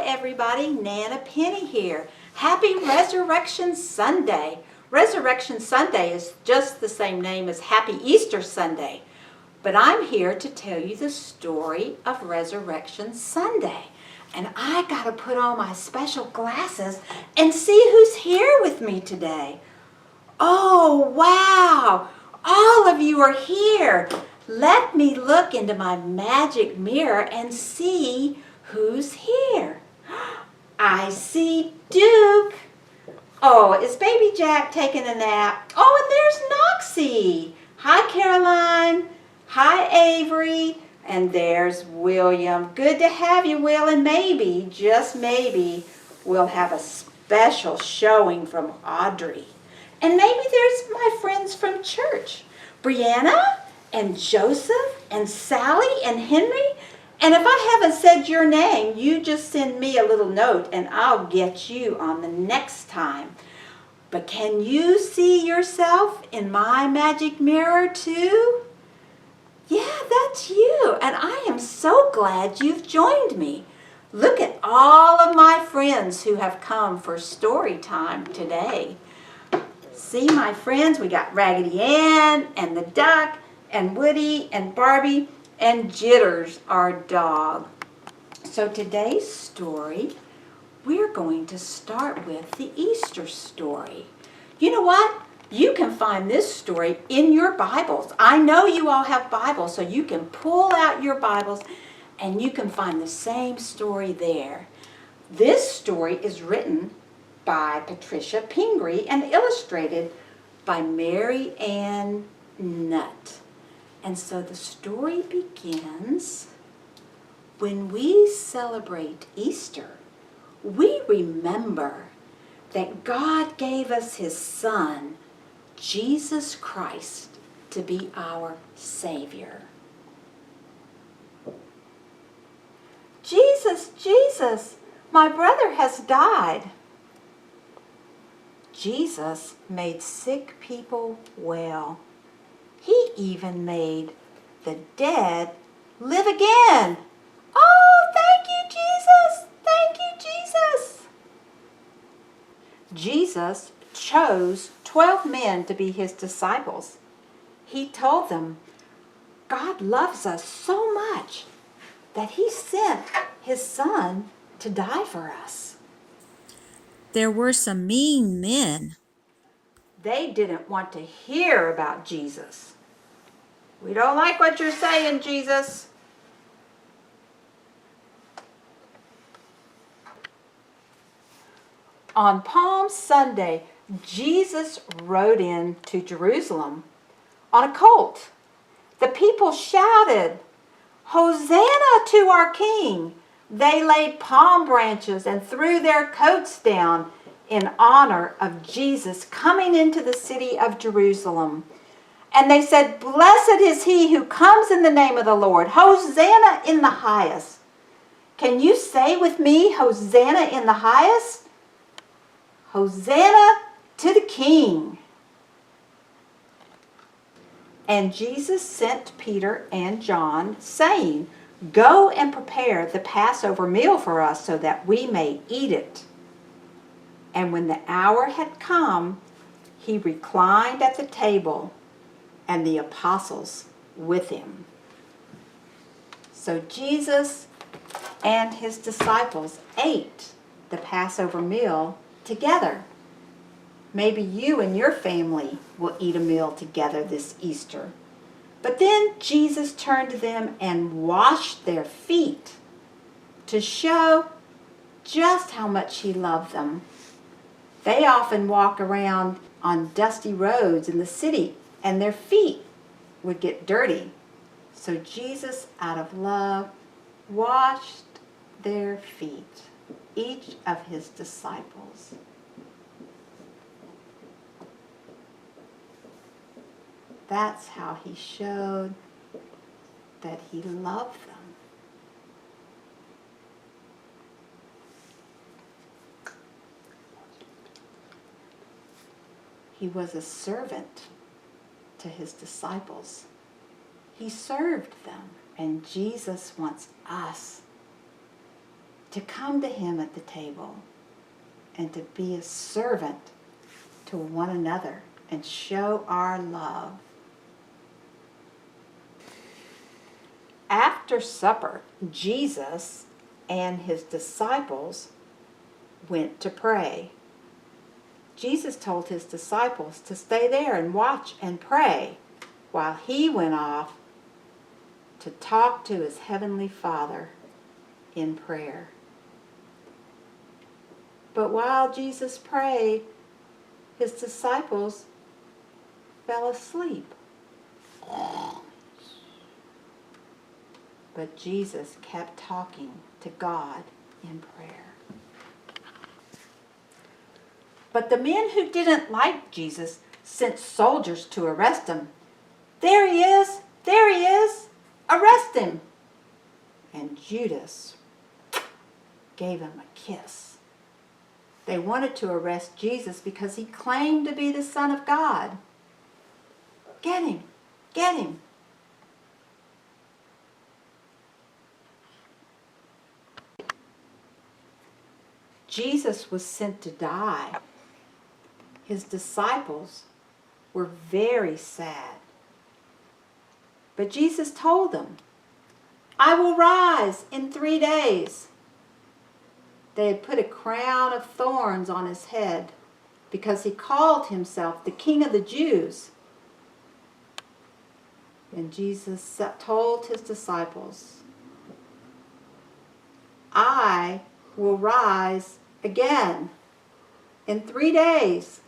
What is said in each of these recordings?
everybody, Nana Penny here. Happy Resurrection Sunday. Resurrection Sunday is just the same name as Happy Easter Sunday. But I'm here to tell you the story of Resurrection Sunday. And I got to put on my special glasses and see who's here with me today. Oh, wow! All of you are here. Let me look into my magic mirror and see who's here. I see Duke. Oh, is Baby Jack taking a nap? Oh, and there's Noxie. Hi, Caroline. Hi, Avery. And there's William. Good to have you, Will. And maybe, just maybe, we'll have a special showing from Audrey. And maybe there's my friends from church. Brianna and Joseph and Sally and Henry. And if I haven't said your name, you just send me a little note and I'll get you on the next time. But can you see yourself in my magic mirror too? Yeah, that's you. And I am so glad you've joined me. Look at all of my friends who have come for story time today. See my friends, we got Raggedy Ann and the duck and Woody and Barbie and Jitters, our dog. So today's story, we're going to start with the Easter story. You know what? You can find this story in your Bibles. I know you all have Bibles, so you can pull out your Bibles and you can find the same story there. This story is written by Patricia Pingree and illustrated by Mary Ann Nutt. And so the story begins, when we celebrate Easter, we remember that God gave us His Son, Jesus Christ, to be our Savior. Jesus, Jesus, my brother has died. Jesus made sick people well. He even made the dead live again. Oh, thank you, Jesus! Thank you, Jesus! Jesus chose 12 men to be His disciples. He told them, God loves us so much that He sent His Son to die for us. There were some mean men. They didn't want to hear about Jesus. We don't like what you're saying, Jesus. On Palm Sunday, Jesus rode in to Jerusalem on a colt. The people shouted, Hosanna to our King! They laid palm branches and threw their coats down in honor of Jesus coming into the city of Jerusalem. And they said, Blessed is He who comes in the name of the Lord. Hosanna in the highest. Can you say with me, Hosanna in the highest? Hosanna to the King. And Jesus sent Peter and John, saying, Go and prepare the Passover meal for us so that we may eat it. And when the hour had come, He reclined at the table, and the apostles with Him. So Jesus and His disciples ate the Passover meal together. Maybe you and your family will eat a meal together this Easter. But then Jesus turned to them and washed their feet to show just how much He loved them. They often walk around on dusty roads in the city and their feet would get dirty. So Jesus, out of love, washed their feet, each of His disciples. That's how He showed that He loved them. He was a servant to His disciples. He served them, and Jesus wants us to come to him at the table and to be a servant to one another and show our love. After supper, Jesus and his disciples went to pray. Jesus told his disciples to stay there and watch and pray while he went off to talk to his heavenly Father in prayer. But while Jesus prayed, his disciples fell asleep. But Jesus kept talking to God in prayer. But the men who didn't like Jesus sent soldiers to arrest him. "There he is! There he is! Arrest him!" And Judas gave him a kiss. They wanted to arrest Jesus because he claimed to be the Son of God. Get him! Get him! Jesus was sent to die. His disciples were very sad. But Jesus told them, "I will rise in 3 days." They had put a crown of thorns on his head because he called himself the King of the Jews. And Jesus told his disciples, "I will rise again in 3 days.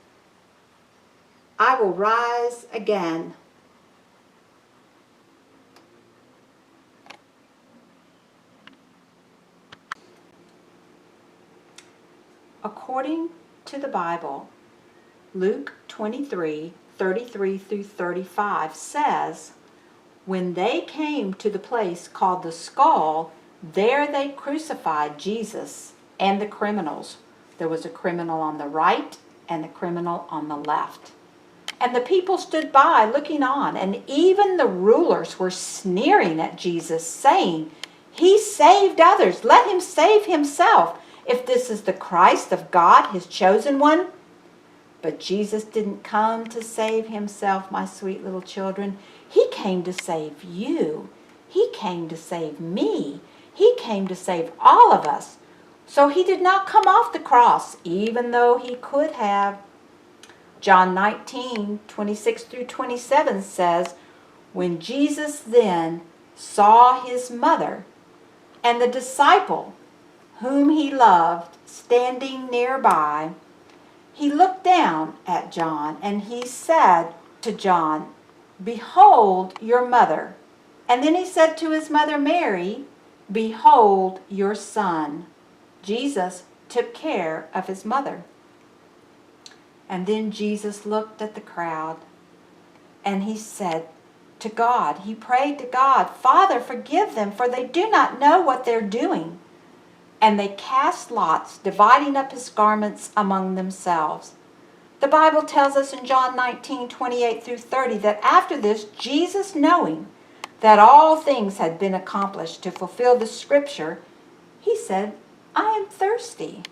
I will rise again." According to the Bible, Luke 23:33 through 35 says, "When they came to the place called the Skull, there they crucified Jesus and the criminals. There was a criminal on the right and a criminal on the left. And the people stood by looking on, and even the rulers were sneering at Jesus, saying, 'He saved others. Let him save himself, if this is the Christ of God, his chosen one.' But Jesus didn't come to save himself, my sweet little children. He came to save you. He came to save me. He came to save all of us. So he did not come off the cross, even though he could have." John 19:26 through 27 says, "When Jesus then saw his mother and the disciple whom he loved standing nearby, he looked down at John and he said to John, 'Behold your mother.' And then he said to his mother Mary, 'Behold your son.'" Jesus took care of his mother. And then Jesus looked at the crowd and he said to God, he prayed to God, "Father, forgive them, for they do not know what they're doing." And they cast lots, dividing up his garments among themselves. The Bible tells us in John 19:28 through 30 that after this, Jesus, knowing that all things had been accomplished to fulfill the scripture, he said, "I am thirsty."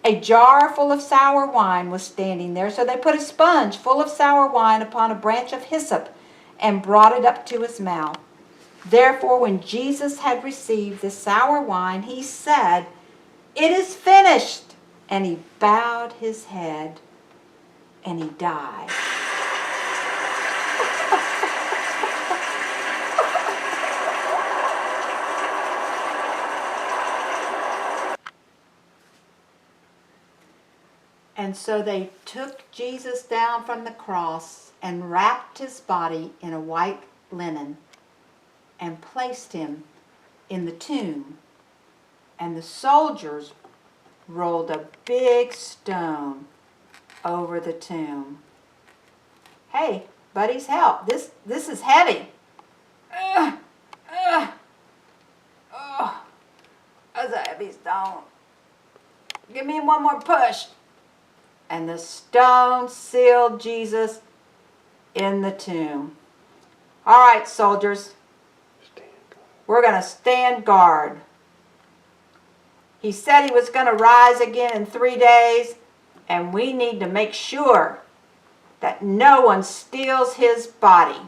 A jar full of sour wine was standing there, so they put a sponge full of sour wine upon a branch of hyssop and brought it up to his mouth. Therefore, when Jesus had received the sour wine, he said, "It is finished." And he bowed his head and he died. And so they took Jesus down from the cross and wrapped his body in a white linen and placed him in the tomb. And the soldiers rolled a big stone over the tomb. "Hey, buddies, help. This is heavy." Oh, that's a heavy stone. Give me one more push. And the stone sealed Jesus in the tomb. "All right, soldiers, we're going to stand guard." He said he was going to rise again in 3 days, and we need to make sure that no one steals his body.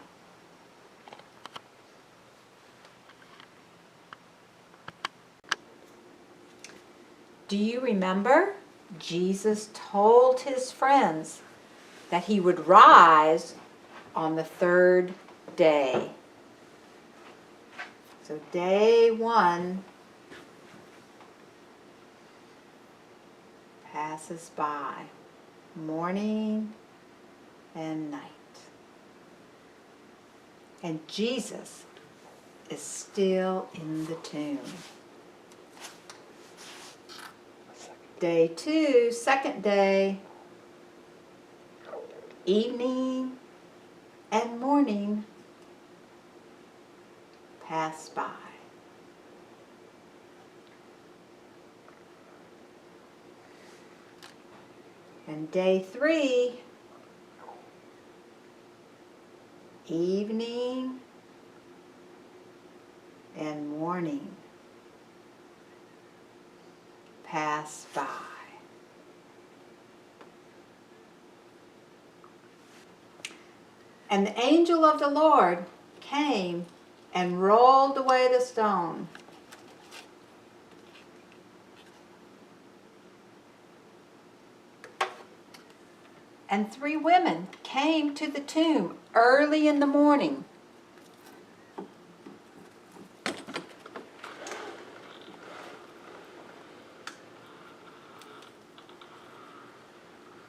Do you remember? Jesus told his friends that he would rise on the 3rd day. So day 1 passes by, morning and night. And Jesus is still in the tomb. Day 2, 2nd day, evening and morning pass by. And day 3, evening and morning pass by. And the angel of the Lord came and rolled away the stone. And 3 women came to the tomb early in the morning.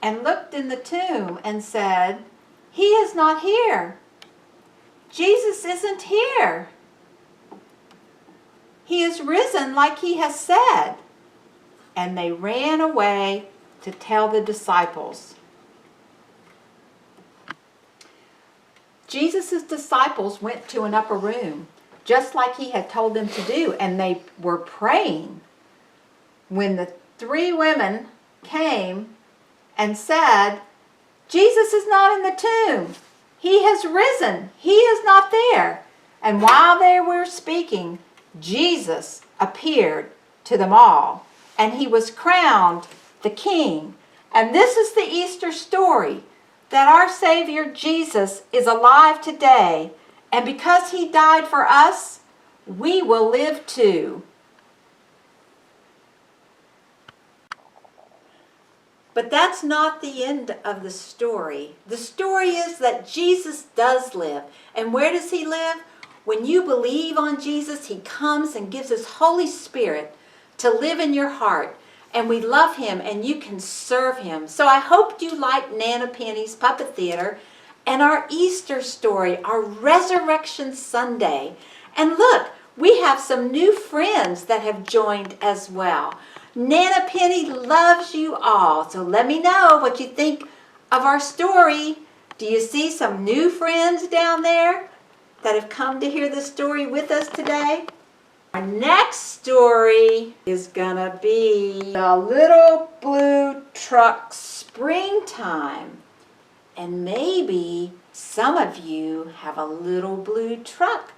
And looked in the tomb and said, "He is not here. Jesus isn't here. He is risen like he has said." And they ran away to tell the disciples. Jesus' disciples went to an upper room, just like he had told them to do, and they were praying when the 3 women came and said, "Jesus is not in the tomb. He has risen. He is not there." And while they were speaking, Jesus appeared to them all, and he was crowned the king. And this is the Easter story, that our Savior Jesus is alive today, and because he died for us, we will live too. But that's not the end of the story. The story is that Jesus does live. And where does he live? When you believe on Jesus, he comes and gives his Holy Spirit to live in your heart. And we love him, and you can serve him. So I hope you like Nana Penny's Puppet Theater and our Easter story, our Resurrection Sunday. And look, we have some new friends that have joined as well. Nana Penny loves you all, so let me know what you think of our story. Do you see some new friends down there that have come to hear the story with us today? Our next story is gonna be The Little Blue Truck Springtime. And maybe some of you have a little blue truck.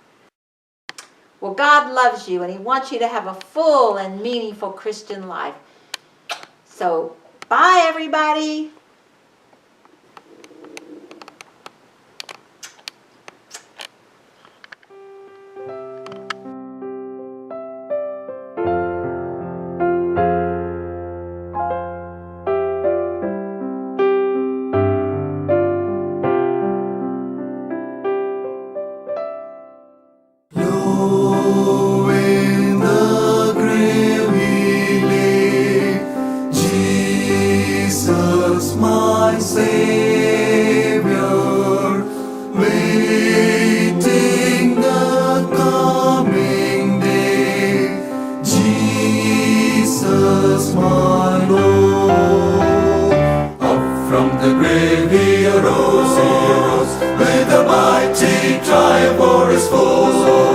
Well, God loves you, and he wants you to have a full and meaningful Christian life. So, bye everybody. My Savior, waiting the coming day, Jesus my Lord. Up from the grave he arose, with a mighty triumph for his foe.